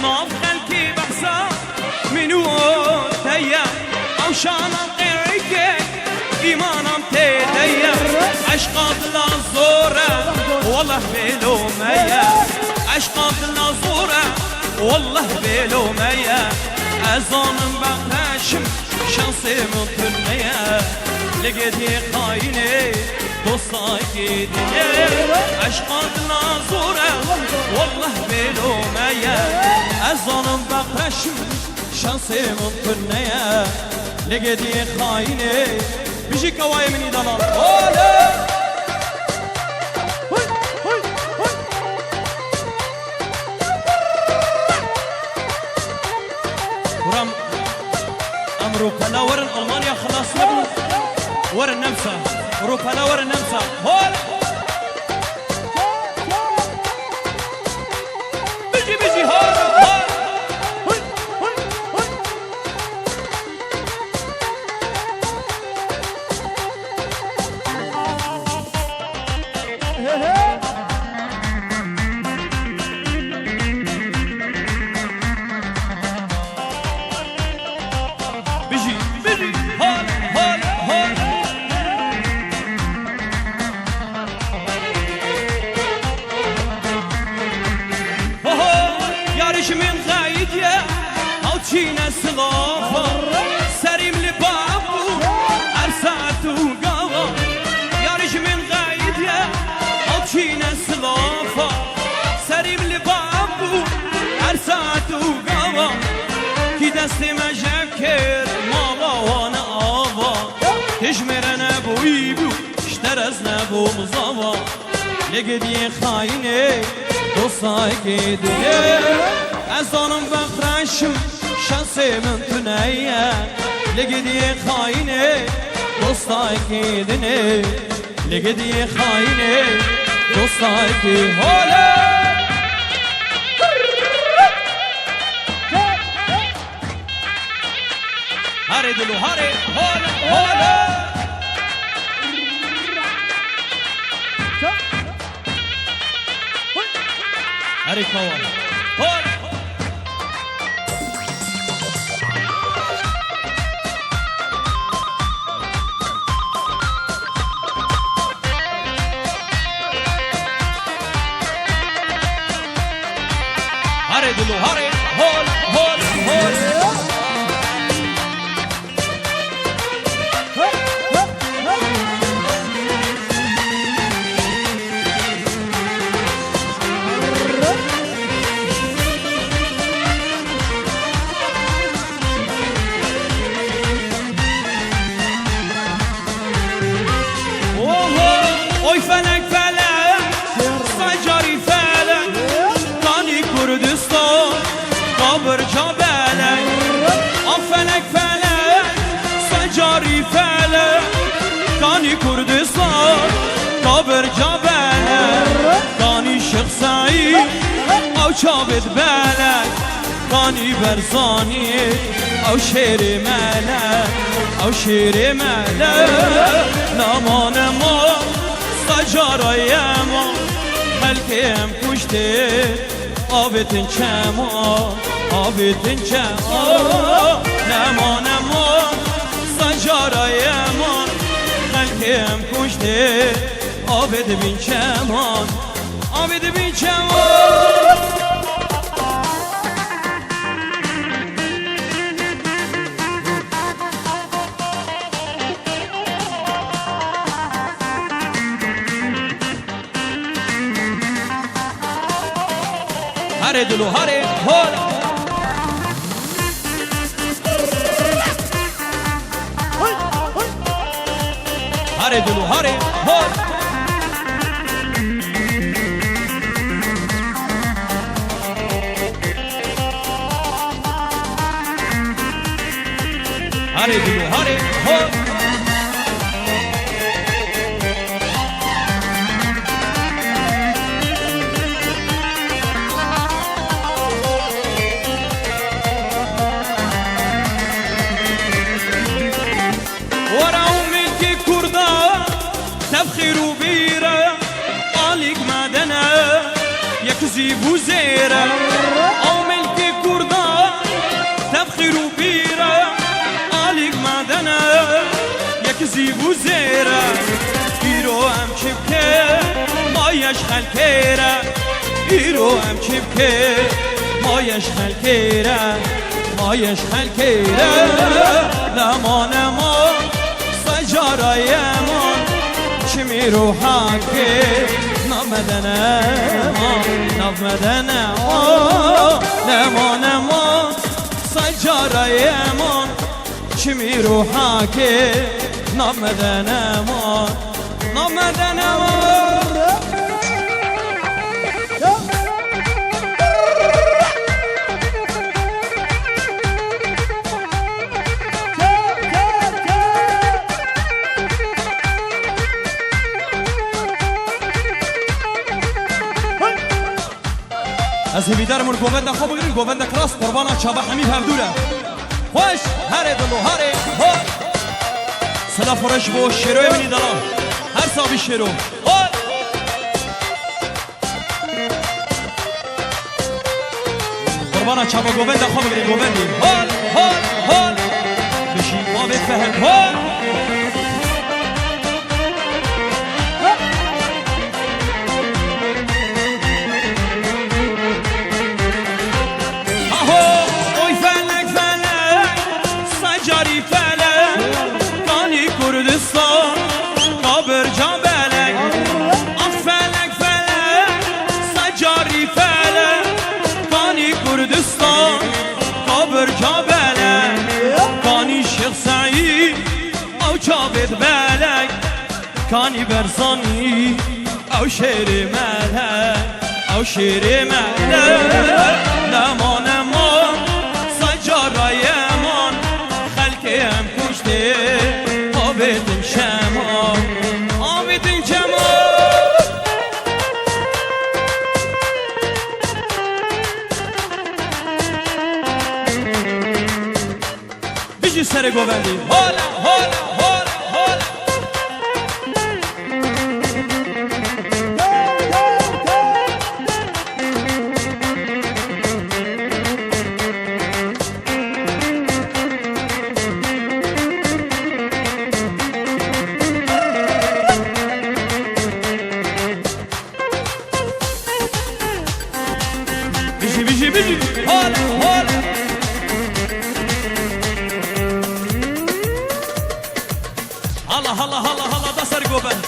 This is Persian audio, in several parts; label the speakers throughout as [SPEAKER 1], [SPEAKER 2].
[SPEAKER 1] ما خلقي بحسا منو تيا او شانم قريك ايمانم تيديا عشقات الزورة والله بلو ميا عشقات الزورة والله بلو ميا ازانم بقاشم شانسي مطرنيا لقيتي خايني دوستاكي دنيا عشقات الزورة والله بلو ميا ازانم بقاشم شانسي مطرنيا لقيتي خايني بيجي كواي مني دلال هولا ورم أمروكا لا ورن ألمانيا خلاص نبني ورن نمسا أوروبا لا ورن نمسا هولا بيجي هولا من غايد يا او تشينا سلافا سريم لبابو ارساتو قوا يا رج من غايد يا او تشينا سلافا سريم لبابو ارساتو قوا كي دستي ما جاكر ماما وانا ابا تجمرنا بويبو اشترزنا بو مزاوا لقدي خايني دوستاكي دنيا ازانم بقراشم شانسي من تنيا لقدي خايني دوستاكي دنيا لقدي خايني دوستاكي هولا هاري دلو هاري هولا هاري كوان هولا هاري دلو هاري هول هول هول اوه فلك فلك سجاري فلك كاني كردستان قبر جبلك فلك فلك سجاري فلك كاني كردستان قبر جبلك كاني شيخ سعيد او شابد بالك كاني برزاني او شير ملك او شير ملك نمان ما سجارای ما خلقیم کشته آبتن چما آبتن چما نمان ما سجارای ما خلقیم کشته آبت بین چمان آبت بین چمان هاري دلو هاري هول هاري دلو هاري هول هاري دلو هاري هول تبخير وبيرة عليك مدنة يكذب وزيرة أو ملك زیبو زیره ایرو هم چیب که مایش خلکیره ایرو هم چیب که مایش خلکیره مایش خلکیره لما نما سجاره من چمی روحا که نمدن لما نما سجاره من چمی روحا که نمدن از همیدارمون گوونده خواب بگیرین گوونده کلاس قربانا چابه حمید هفدوره خوش هره دلو هره صدا فرش بو شیروی منی دلا هر صابی شیرو قربانا چابه گوونده خواب بگیرین گووندی هال بشی ما بفهم کانی برزانی او شیر ملک نما سجارای من خلقی هم کشته آبیدن شما بیجی سر گووندی هالا بیجی هالا هلا دا سر گوبند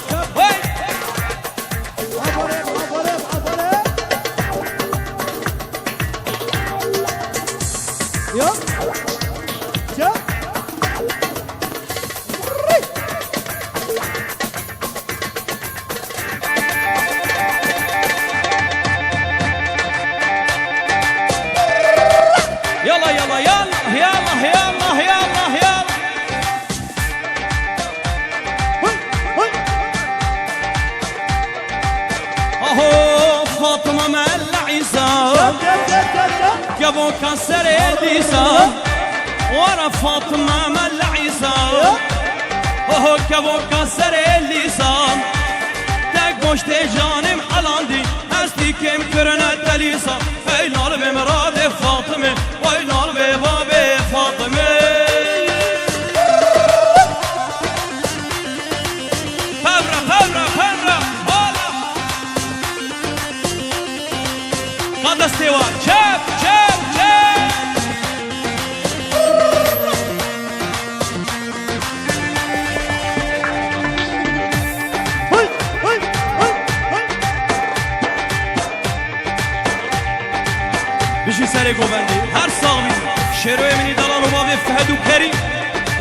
[SPEAKER 1] فاطمة مال عيسى جابوا كسر الديسة ورا فاطمة مال عيسى وهو جابوا كسر اللسان تك مشت جانم حلاندي هستي كم كرنا تليسا فينال بمراد فاطمة وينال بباب فاطمة استوى شاب بشي سري قوبندي هر صاغي شيروي مني دلال وبابي فهد وكريم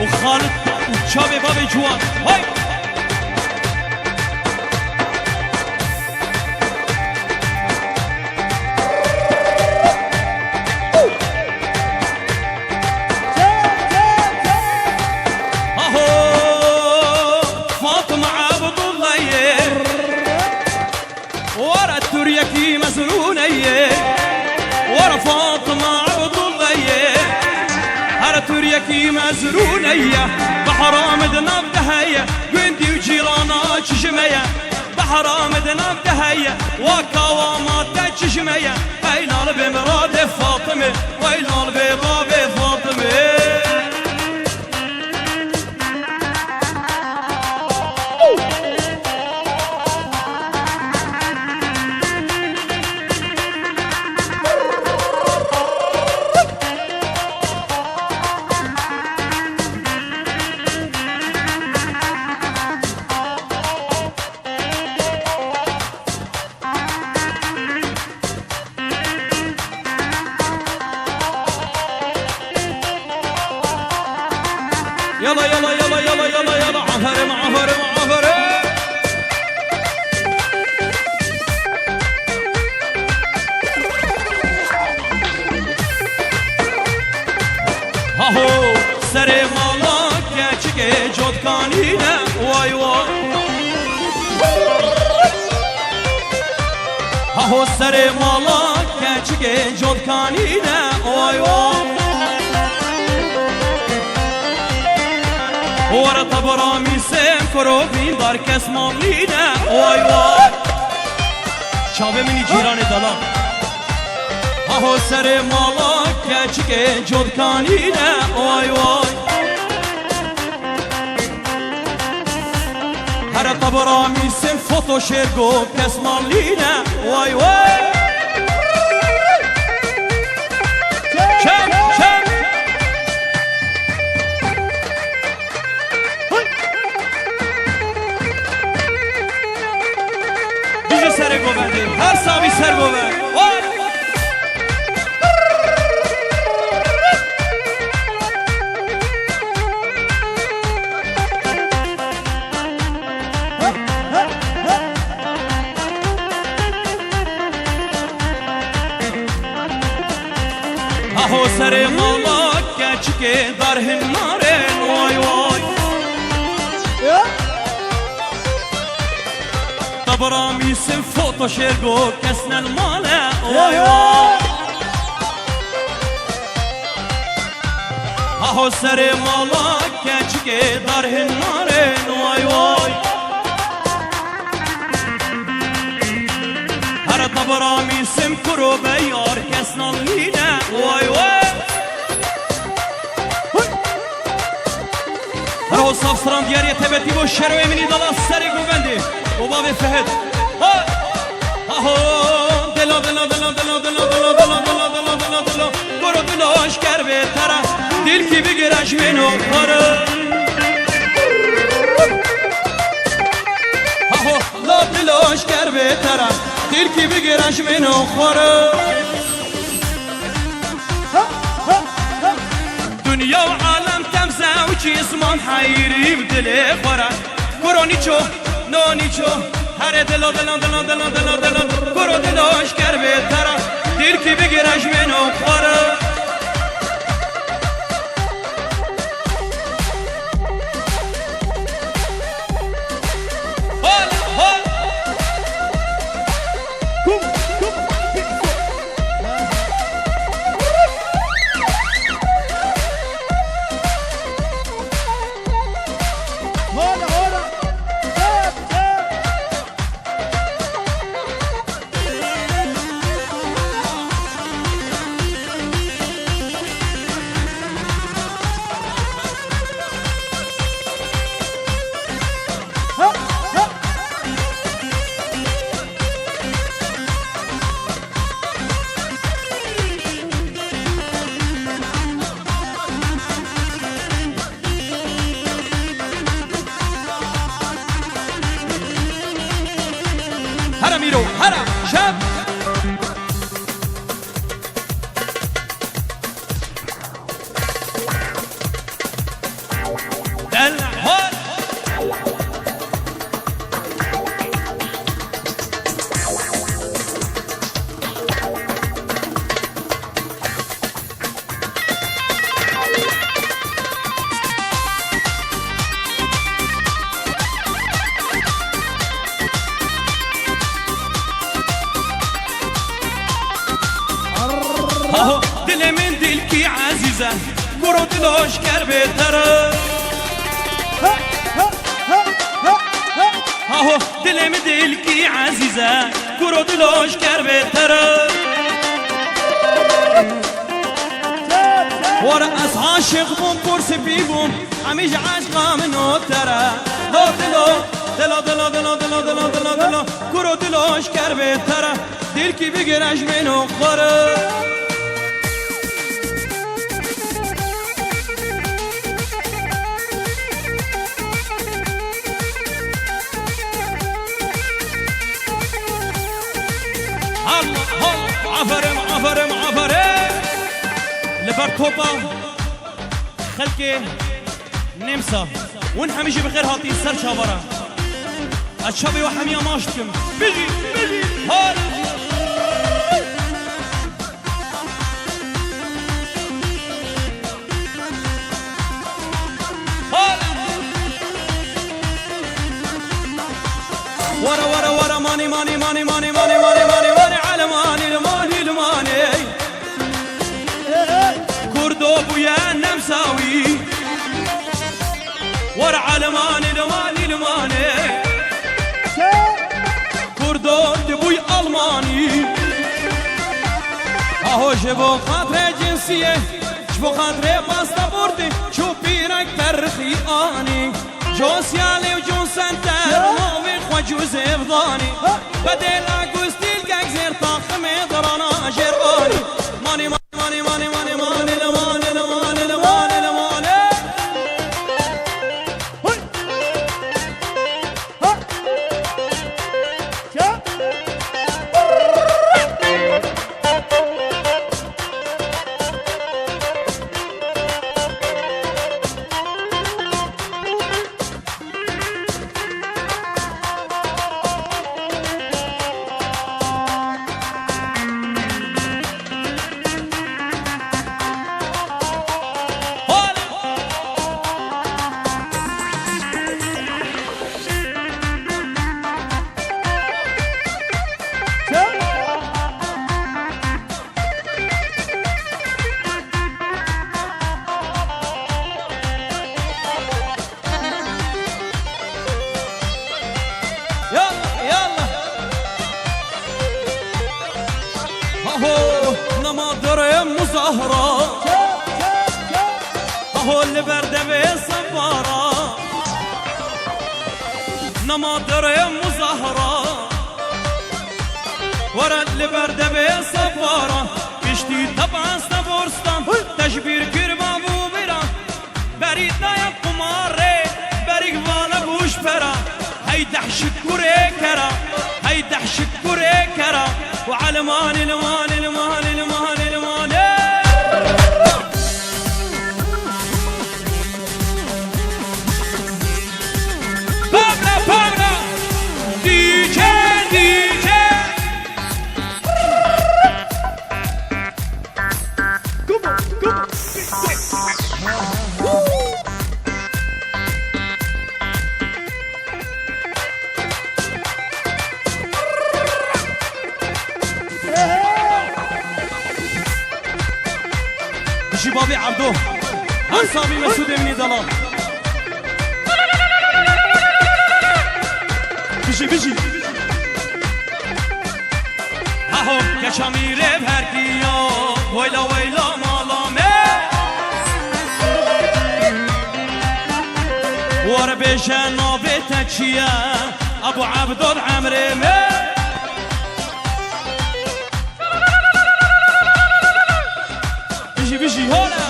[SPEAKER 1] وخالد وشابي بابي جوان هاي تريكي مزرونية ورا فاطمة عبد الله هر تريكي مزرونية بحرام دناب دهية ويندي وجيرانا تشجمية بحرام دناب دهية وكوامات تشجمية هينال بمراد فاطمة وينال بباب فاطمة يلا يلا يلا يلا يلا يلا عفرم عفرم عفرم هاهو سر مالا keçike jotkanine vay vay هاهو سر مالا keçike jotkanine vay vay ورا طبرامي سم كروبين دار كسمانلينه vay vay çave mini ciranı dala هاهو سر مالا keçike jotkanine vay vay هر طبرامي سم فوتو شرگو كسمانلينه vay vay كم كم Bizi sere goverdi her sabi ser gover vay هو سر مالا keçike dar hinnaren vay vay طبرامي سن فوتو شرگو كسنا المالا vay vay هو سر مالا keçike dar hinnaren vay vay هر طبرامي سن كرو بيار كسنا الليلة vay vay هر صاف سران دياري تبتي بو شرو امني دلا سري گوبندي بابا ve فهد هاهو دلا دلا دلا دلا دلا دلا دلا دلا دلا دلا دلا برو دلا aşker به طرف دل کی بگیرش منو کارو هاهو لا دلا aşker به طرف دل کی بگیرش منو کارو دنیا و عالم تمزه و چیزمان حیری بدلی خورا کرونی چو نانی چو هر دلا دلا دلا دلا دلا دلا کرو دلاش کر به طرف دل کی بگیرش منو خورا هرا ميرو هرا شاب دلع هون دل من دل کی عزیزه برو دلاش کر بهتره دل من دل کی عزیزه برو دلاش کر بهتره ورا از عاشق بوم پرس بی بوم همیشه عشقا منو تره دلا دلا دلا دلا دلا دلا دلا دلا برو دلاش کر بهتره دل کی بگیرش منو خوره عفرم عفرم عفرم لبر توبا خلقي نمسا ون همیشه بخیر هاتی سر چاورا اشابی و همیا ماشتم بجی حال ورا ماني على ماني الماني كردو بويا نمساوي ورا على ماني الماني كردو دبوي الماني اهو جبو خاطر جنسيه جبو خاطر باسبورتي شو بيرك ترخي اني جوسيالي وجون سنتر نومي خواجوز افضاني بدل اقوستي القاق زير طاقمي ضرانا جرقاني ماني مظاهرة اهو اللي برده بصفارة نماطر مظاهرة ورا اللي برده بصفارة بشتي طبعا سبورستان تشبير كربا بوبرا بريد نايا قماري بريق والا بوش برا هاي دحشك كوري كرا هاي دحشك كوري كرا وعلمان المان بابي عبدو عصامي مسعود مني ضلال بيجي هاهو كشاميره بهركيا ويلا مالامه ور بشنا بتكشيا ابو عبدو عمري بيجي هلا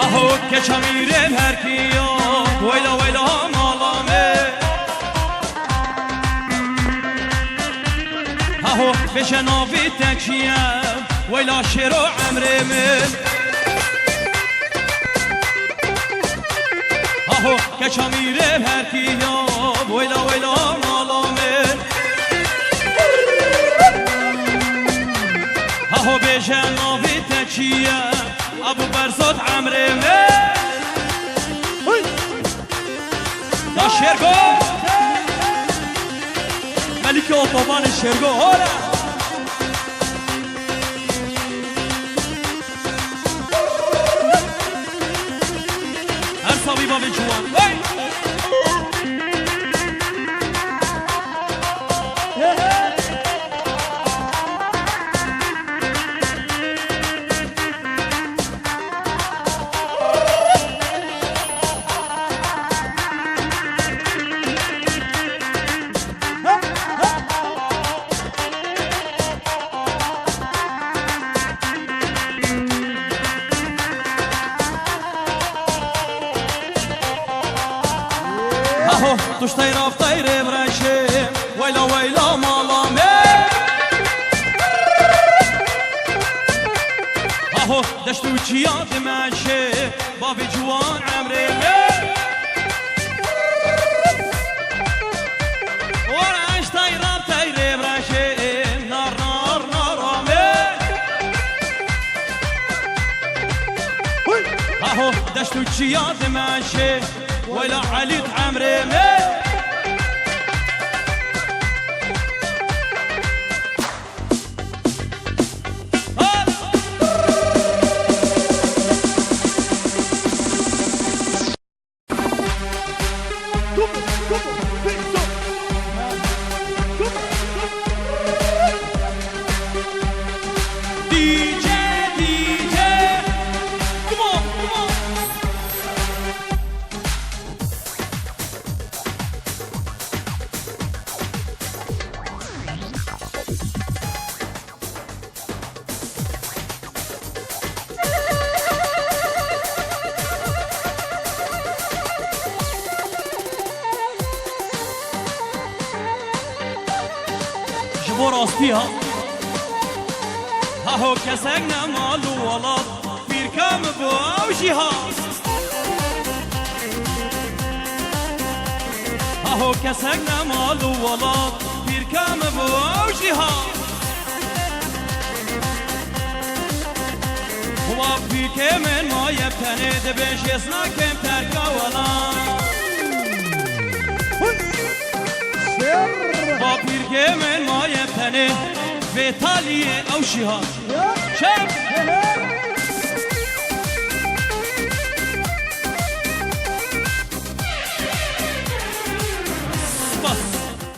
[SPEAKER 1] اهو كشاميره هركيا ويلا مالامه اهو بشنافي تكشيه ويلا شيرو عمري من اهو كشاميره هركيا ويلا مالامه اهو بشنافي تكشيه ابو برزاد عمري من شرگو ملک اتوبان شرگو هولا هر صابی با جوان اهو توش طيرة بطيرة براشي ويلا ويلا مالامي اهو دشتو جياد ماشي بابي جوان عمري ورا اش طيرة بطيرة براشي نار نار نارامي اهو دشتو جياد ماشي ويلا علي عمري براستيها هاهو كسقنا مالو ولاد بير كام بوجيها هاهو كسقنا مالو ولاد بير كام بوجيها هو في كمن ما يبتني دبش يسنا كم تركا ولاد بابير من ما يبتني في تالي او شهاد شاف